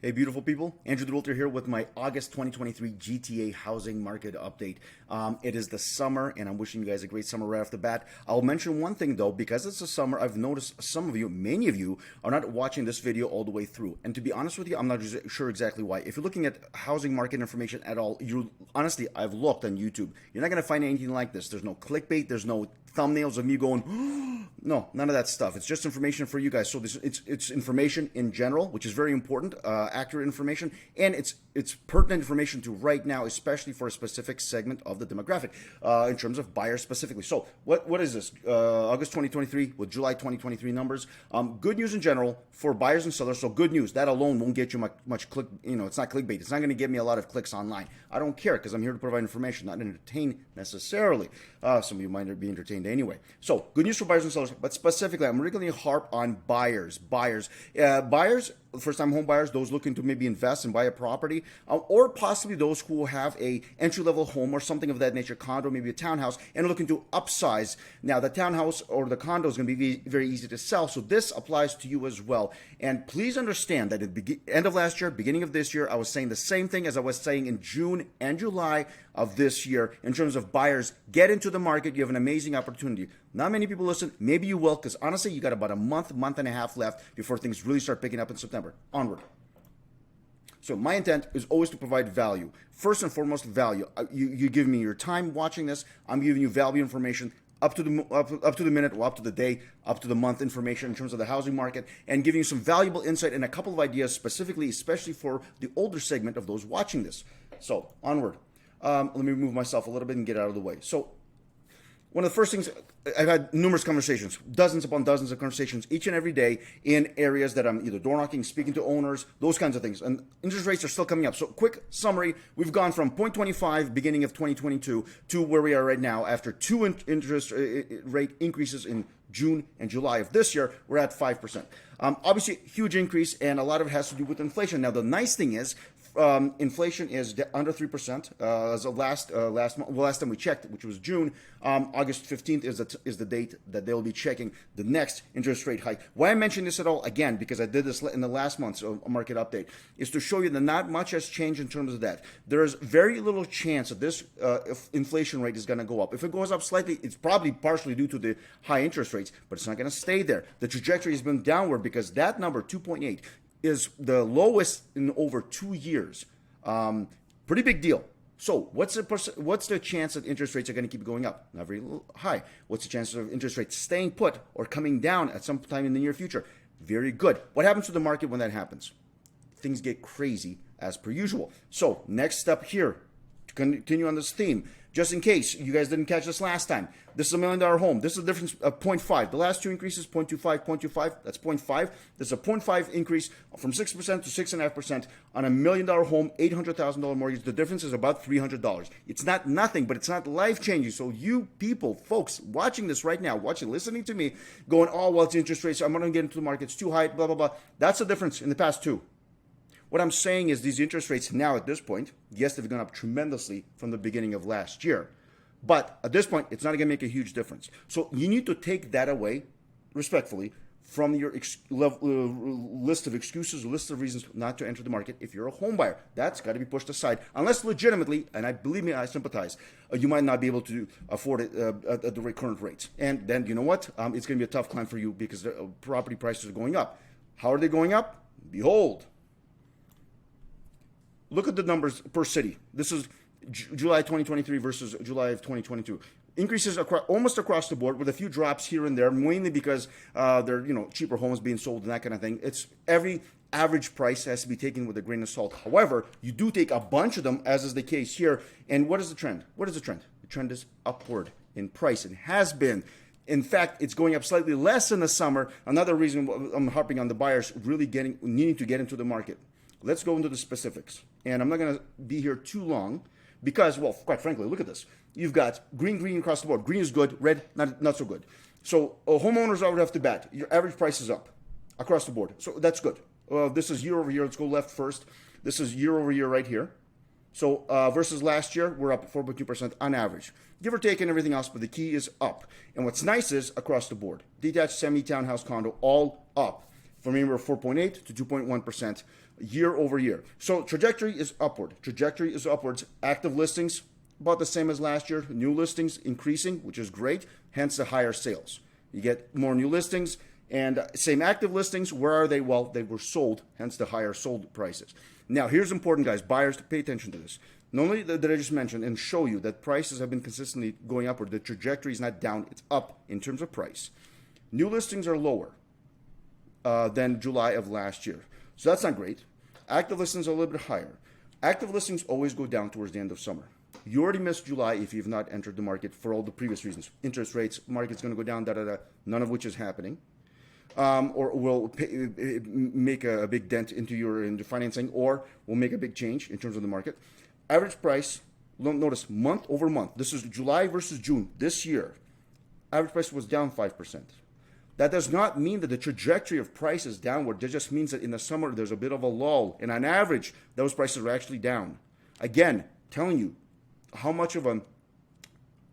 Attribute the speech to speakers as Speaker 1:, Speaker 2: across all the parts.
Speaker 1: Hey, beautiful people. Andrew the Realtor here with my August 2023 GTA housing market update. It is the summer, and I'm wishing you guys a great summer right off the bat. I'll mention one thing, though, because it's the summer, I've noticed some of you, many of you, are not watching this video all the way through. And to be honest with you, I'm not sure exactly why. If you're looking at housing market information at all, honestly, I've looked on YouTube. You're not going to find anything like this. There's no clickbait. There's no thumbnails of me going, no, none of that stuff. It's just information for you guys. So it's information in general, which is very important, accurate information, and it's pertinent information to right now, especially for a specific segment of the demographic, in terms of buyers specifically. So what is this? August 2023 with July 2023 numbers. Good news in general for buyers and sellers. So good news. That alone won't get you much click. It's not clickbait. It's not going to get me a lot of clicks online. I don't care because I'm here to provide information, not entertain necessarily. Some of you might be entertained anyway. So good news for buyers and sellers, but specifically, I'm really going to harp on buyers. Buyers, first-time home buyers, those looking to maybe invest and buy a property, or possibly those who have a entry-level home or something of that nature, condo, maybe a townhouse, and are looking to upsize. Now, the townhouse or the condo is going to be very easy to sell, so this applies to you as well. And please understand that at the end of last year, beginning of this year, I was saying the same thing as I was saying in June and July of this year in terms of buyers. Get into the market. You have an amazing opportunity. Not many people listen. Maybe you will, because honestly, you got about a month and a half left before things really start picking up in September. Onward. So my intent is always to provide value. First and foremost, value. You give me your time watching this. I'm giving you value information up to the minute, or up to the day, up to the month information in terms of the housing market, and giving you some valuable insight and a couple of ideas specifically, especially for the older segment of those watching this. So onward. Let me move myself a little bit and get out of the way. So one of the first things, I've had numerous conversations, dozens upon dozens of conversations each and every day in areas that I'm either door knocking, speaking to owners, those kinds of things. And interest rates are still coming up. So quick summary, we've gone from 0.25 beginning of 2022 to where we are right now after two interest rate increases in June and July of this year. We're at 5%. Obviously, huge increase, and a lot of it has to do with inflation. Now, the nice thing is, inflation is under 3% as of last time we checked, which was June. August 15th is the date that they'll be checking the next interest rate hike. Why I mention this at all, again, because I did this in the last month's market update, is to show you that not much has changed in terms of that. There is very little chance that this inflation rate is going to go up. If it goes up slightly, it's probably partially due to the high interest rates, but it's not going to stay there. The trajectory has been downward because that number, 2.8, is the lowest in over 2 years. Pretty big deal. So what's the chance that interest rates are going to keep going up? Not very high. What's the chance of interest rates staying put or coming down at some time in the near future? Very good. What happens to the market when that happens? Things get crazy as per usual. So next step here, to continue on this theme, just in case you guys didn't catch this last time, this is $1 million home. This is a difference of 0.5. The last two increases, 0.25, 0.25. That's 0.5. This is a 0.5 increase from 6% to 6.5% on $1 million home, $800,000 mortgage. The difference is about $300. It's not nothing, but it's not life-changing. So you people, folks, watching this right now, listening to me, going, oh, well, it's interest rates. I'm going to get into the market. It's too high, blah, blah, blah. That's the difference in the past two. What I'm saying is these interest rates now at this point, yes, they've gone up tremendously from the beginning of last year. But at this point, it's not going to make a huge difference. So you need to take that away, respectfully, from your list of excuses, list of reasons not to enter the market if you're a home buyer. That's got to be pushed aside. Unless legitimately, and believe me, I sympathize, you might not be able to afford it at the current rates. And then, you know what? It's going to be a tough climb for you because the property prices are going up. How are they going up? Behold. Look at the numbers per city. This is July 2023 versus July of 2022. Increases almost across the board with a few drops here and there, mainly because they're cheaper homes being sold and that kind of thing. It's every average price has to be taken with a grain of salt. However, you do take a bunch of them, as is the case here. And what is the trend? What is the trend? The trend is upward in price. It has been. In fact, it's going up slightly less in the summer. Another reason I'm harping on the buyers really needing to get into the market. Let's go into the specifics. And I'm not going to be here too long because, well, quite frankly, look at this. You've got green across the board. Green is good, red, not so good. So homeowners right off the bat, your average price is up across the board. So that's good. This is year over year. Let's go left first. This is year over year right here. So versus last year, we're up 4.2% on average. Give or take and everything else, but the key is up. And what's nice is across the board. Detached, semi, townhouse, condo, all up. From anywhere 4.8 to 2.1% year over year. So trajectory is upward. Trajectory is upwards. Active listings, about the same as last year. New listings increasing, which is great, hence the higher sales. You get more new listings, and same active listings. Where are they? Well, they were sold, hence the higher sold prices. Now, here's important, guys. Buyers, to pay attention to this. Not only did I just mention and show you that prices have been consistently going upward, the trajectory is not down, it's up in terms of price. New listings are lower than July of last year. So that's not great. Active listings are a little bit higher. Active listings always go down towards the end of summer. You already missed July if you've not entered the market for all the previous reasons. Interest rates, market's going to go down, none of which is happening. Or will make a big dent into your financing, or will make a big change in terms of the market. Average price, notice month over month. This is July versus June this year. Average price was down 5%. That does not mean that the trajectory of price is downward. That just means that in the summer there's a bit of a lull, and on average those prices are actually down. Again, telling you how much of an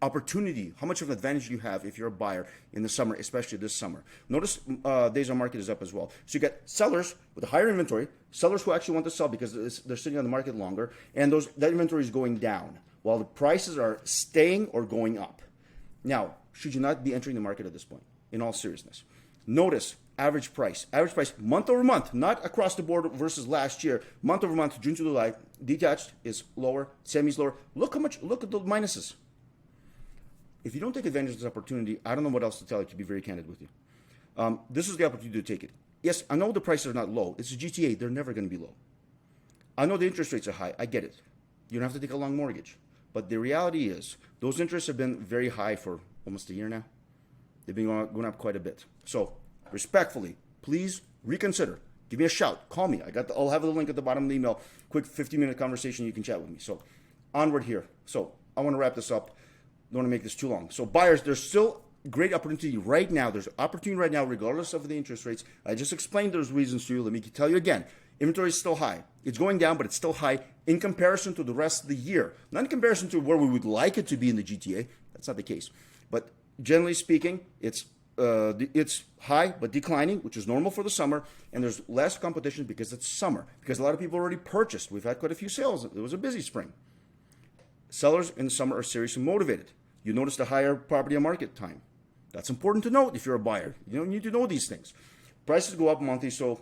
Speaker 1: opportunity, how much of an advantage you have if you're a buyer in the summer, especially this summer. Notice days on market is up as well. So you get sellers with a higher inventory, sellers who actually want to sell because they're sitting on the market longer, and that inventory is going down while the prices are staying or going up. Now, should you not be entering the market at this point, in all seriousness? Notice average price month over month, not across the board versus last year. Month over month, June to July, detached is lower, semi is lower. Look at the minuses. If you don't take advantage of this opportunity, I don't know what else to tell you, to be very candid with you. This is the opportunity to take it. Yes, I know the prices are not low. It's a GTA. They're never going to be low. I know the interest rates are high. I get it. You don't have to take a long mortgage. But the reality is those interests have been very high for almost a year now. They've been going up quite a bit. So respectfully, please reconsider. Give me a shout. Call me. I'll have the link at the bottom of the email. Quick 15-minute conversation. You can chat with me. So onward here. So I want to wrap this up. Don't want to make this too long. So buyers, there's still great opportunity right now. There's opportunity right now, regardless of the interest rates. I just explained those reasons to you. Let me tell you again. Inventory is still high. It's going down, but it's still high in comparison to the rest of the year. Not in comparison to where we would like it to be in the GTA. That's not the case. But generally speaking, it's high but declining, which is normal for the summer. And there's less competition because it's summer. Because a lot of people already purchased. We've had quite a few sales. It was a busy spring. Sellers in the summer are seriously motivated. You notice the higher property and market time. That's important to note if you're a buyer. You don't need to know these things. Prices go up monthly, so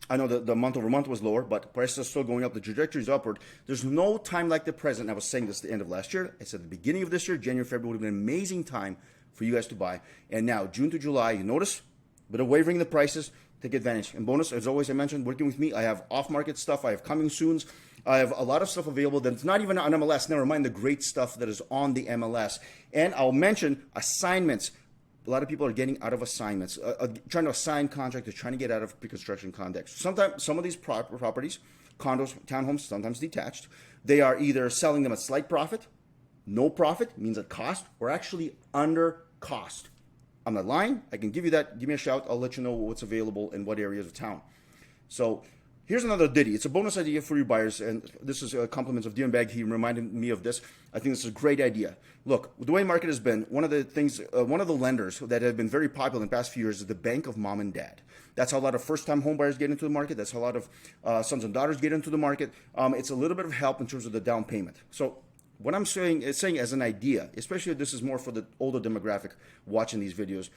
Speaker 1: I know that the month over month was lower, but prices are still going up. The trajectory is upward. There's no time like the present. I was saying this at the end of last year. I said at the beginning of this year, January, February would have been an amazing time for you guys to buy. And now, June to July, you notice a bit of wavering in the prices. Take advantage. And bonus, as always, I mentioned, working with me, I have off-market stuff. I have coming soons. I have a lot of stuff available that's not even on MLS. Never mind the great stuff that is on the MLS. And I'll mention assignments. A lot of people are getting out of assignments, trying to assign contractors, trying to get out of pre-construction contracts. Sometimes some of these properties, condos, townhomes, sometimes detached, they are either selling them at slight profit, no profit, means at cost, or actually under cost. I'm not lying. I can give you that. Give me a shout. I'll let you know what's available in what areas of town. So here's another ditty. It's a bonus idea for you buyers, and this is compliments of Dion Bag. He reminded me of this. I think this is a great idea. Look, the way market has been, one of the lenders that have been very popular in the past few years is the bank of mom and dad. That's how a lot of first-time home buyers get into the market. That's how a lot of sons and daughters get into the market. It's a little bit of help in terms of the down payment. So what I'm saying as an idea, especially if this is more for the older demographic watching these videos,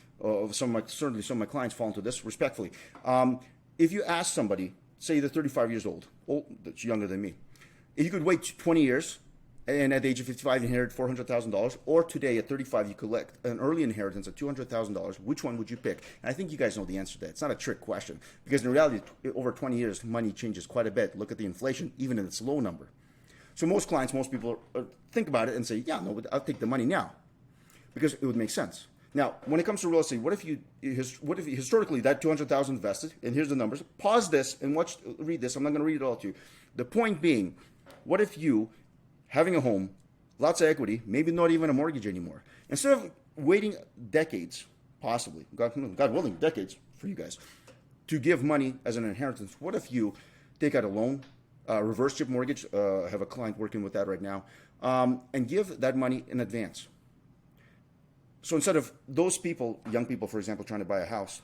Speaker 1: certainly some of my clients fall into this respectfully. If you ask somebody, say they're 35 years old, that's younger than me, if you could wait 20 years and at the age of 55 inherit $400,000, or today at 35 you collect an early inheritance of $200,000, which one would you pick? And I think you guys know the answer to that. It's not a trick question, because in reality, over 20 years, money changes quite a bit. Look at the inflation, even in its low number. So most people think about it and say, yeah, no, I'll take the money now, because it would make sense. Now, when it comes to real estate, what if historically that $200,000 invested, and here's the numbers. Pause this and read this. I'm not going to read it all to you. The point being, what if you, having a home, lots of equity, maybe not even a mortgage anymore, instead of waiting decades, possibly, God willing, decades for you guys, to give money as an inheritance, what if you take out a loan, reverse chip mortgage, I have a client working with that right now, and give that money in advance. So instead of those people, young people, for example, trying to buy a house,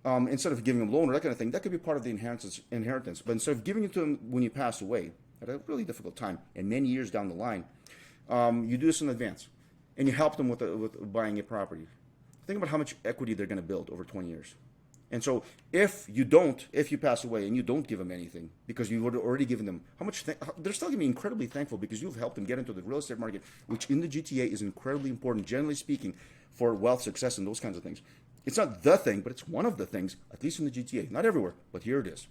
Speaker 1: instead of giving them a loan or that kind of thing, that could be part of the inheritance. But instead of giving it to them when you pass away at a really difficult time and many years down the line, you do this in advance, and you help them with buying a property. Think about how much equity they're going to build over 20 years. And so if you pass away and you don't give them anything because you've already given them, they're still going to be incredibly thankful because you've helped them get into the real estate market, which in the GTA is incredibly important, generally speaking, for wealth, success, and those kinds of things. It's not the thing, but it's one of the things, at least in the GTA. Not everywhere, but here it is.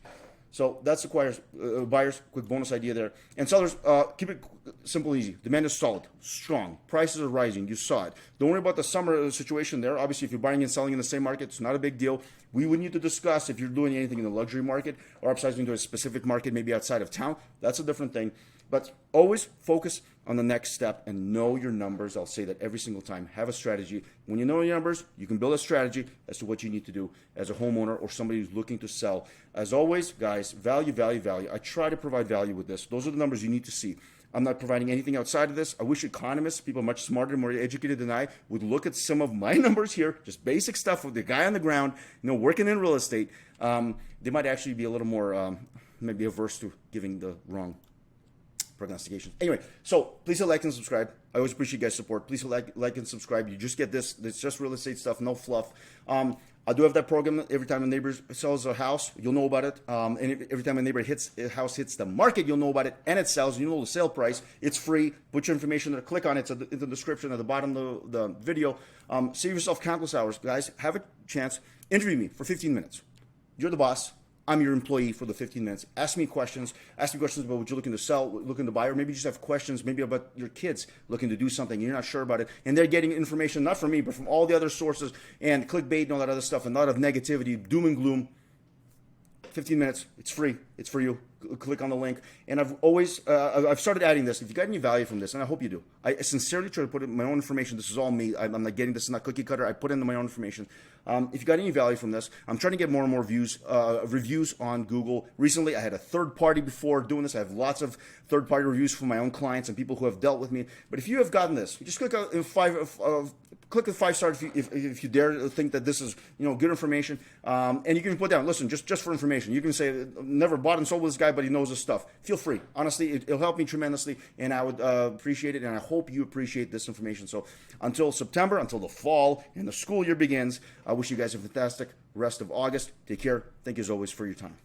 Speaker 1: So that's the buyers, quick bonus idea there. And sellers, keep it simple and easy. Demand is solid, strong. Prices are rising. You saw it. Don't worry about the summer situation there. Obviously, if you're buying and selling in the same market, it's not a big deal. We would need to discuss if you're doing anything in the luxury market or upsizing to a specific market, maybe outside of town. That's a different thing. But always focus on the next step and know your numbers. I'll say that every single time. Have a strategy. When you know your numbers, you can build a strategy as to what you need to do as a homeowner or somebody who's looking to sell. As always, guys, value, value, value. I try to provide value with this. Those are the numbers you need to see. I'm not providing anything outside of this. I wish economists, people much smarter and more educated than I, would look at some of my numbers here, just basic stuff with the guy on the ground, working in real estate. They might actually be a little more maybe averse to giving the wrong prognostications. Anyway, so please hit like and subscribe. I always appreciate you guys' support. Please hit like and subscribe. You just get this. It's just real estate stuff, no fluff. I do have that program. Every time a neighbor sells a house, you'll know about it. And every time a house hits the market, you'll know about it. And it sells. You know the sale price. It's free. Put your information there. Click on it. It's in the description at the bottom of the video. Save yourself countless hours. Guys, have a chance. Interview me for 15 minutes. You're the boss. I'm your employee for the 15 minutes. Ask me questions. Ask me questions about what you're looking to sell, looking to buy, or maybe you just have questions maybe about your kids looking to do something and you're not sure about it. And they're getting information not from me, but from all the other sources and clickbait and all that other stuff and a lot of negativity, doom and gloom. 15 minutes. It's free. It's for you. Click on the link. And I've started adding this. If you got any value from this, and I hope you do, I sincerely try to put in my own information. This is all me. I'm not getting this. It's not cookie cutter. I put in my own information. If you got any value from this, I'm trying to get more and more reviews on Google. Recently, I had a third party before doing this. I have lots of third party reviews from my own clients and people who have dealt with me. But if you have gotten this, you just click on click the 5-star if you dare think that this is good information. And you can put down, listen, just for information. You can say, never bought and sold with this guy, but he knows his stuff. Feel free. Honestly, it'll help me tremendously, and I would appreciate it, and I hope you appreciate this information. So until September, until the fall and the school year begins, I wish you guys a fantastic rest of August. Take care. Thank you as always for your time.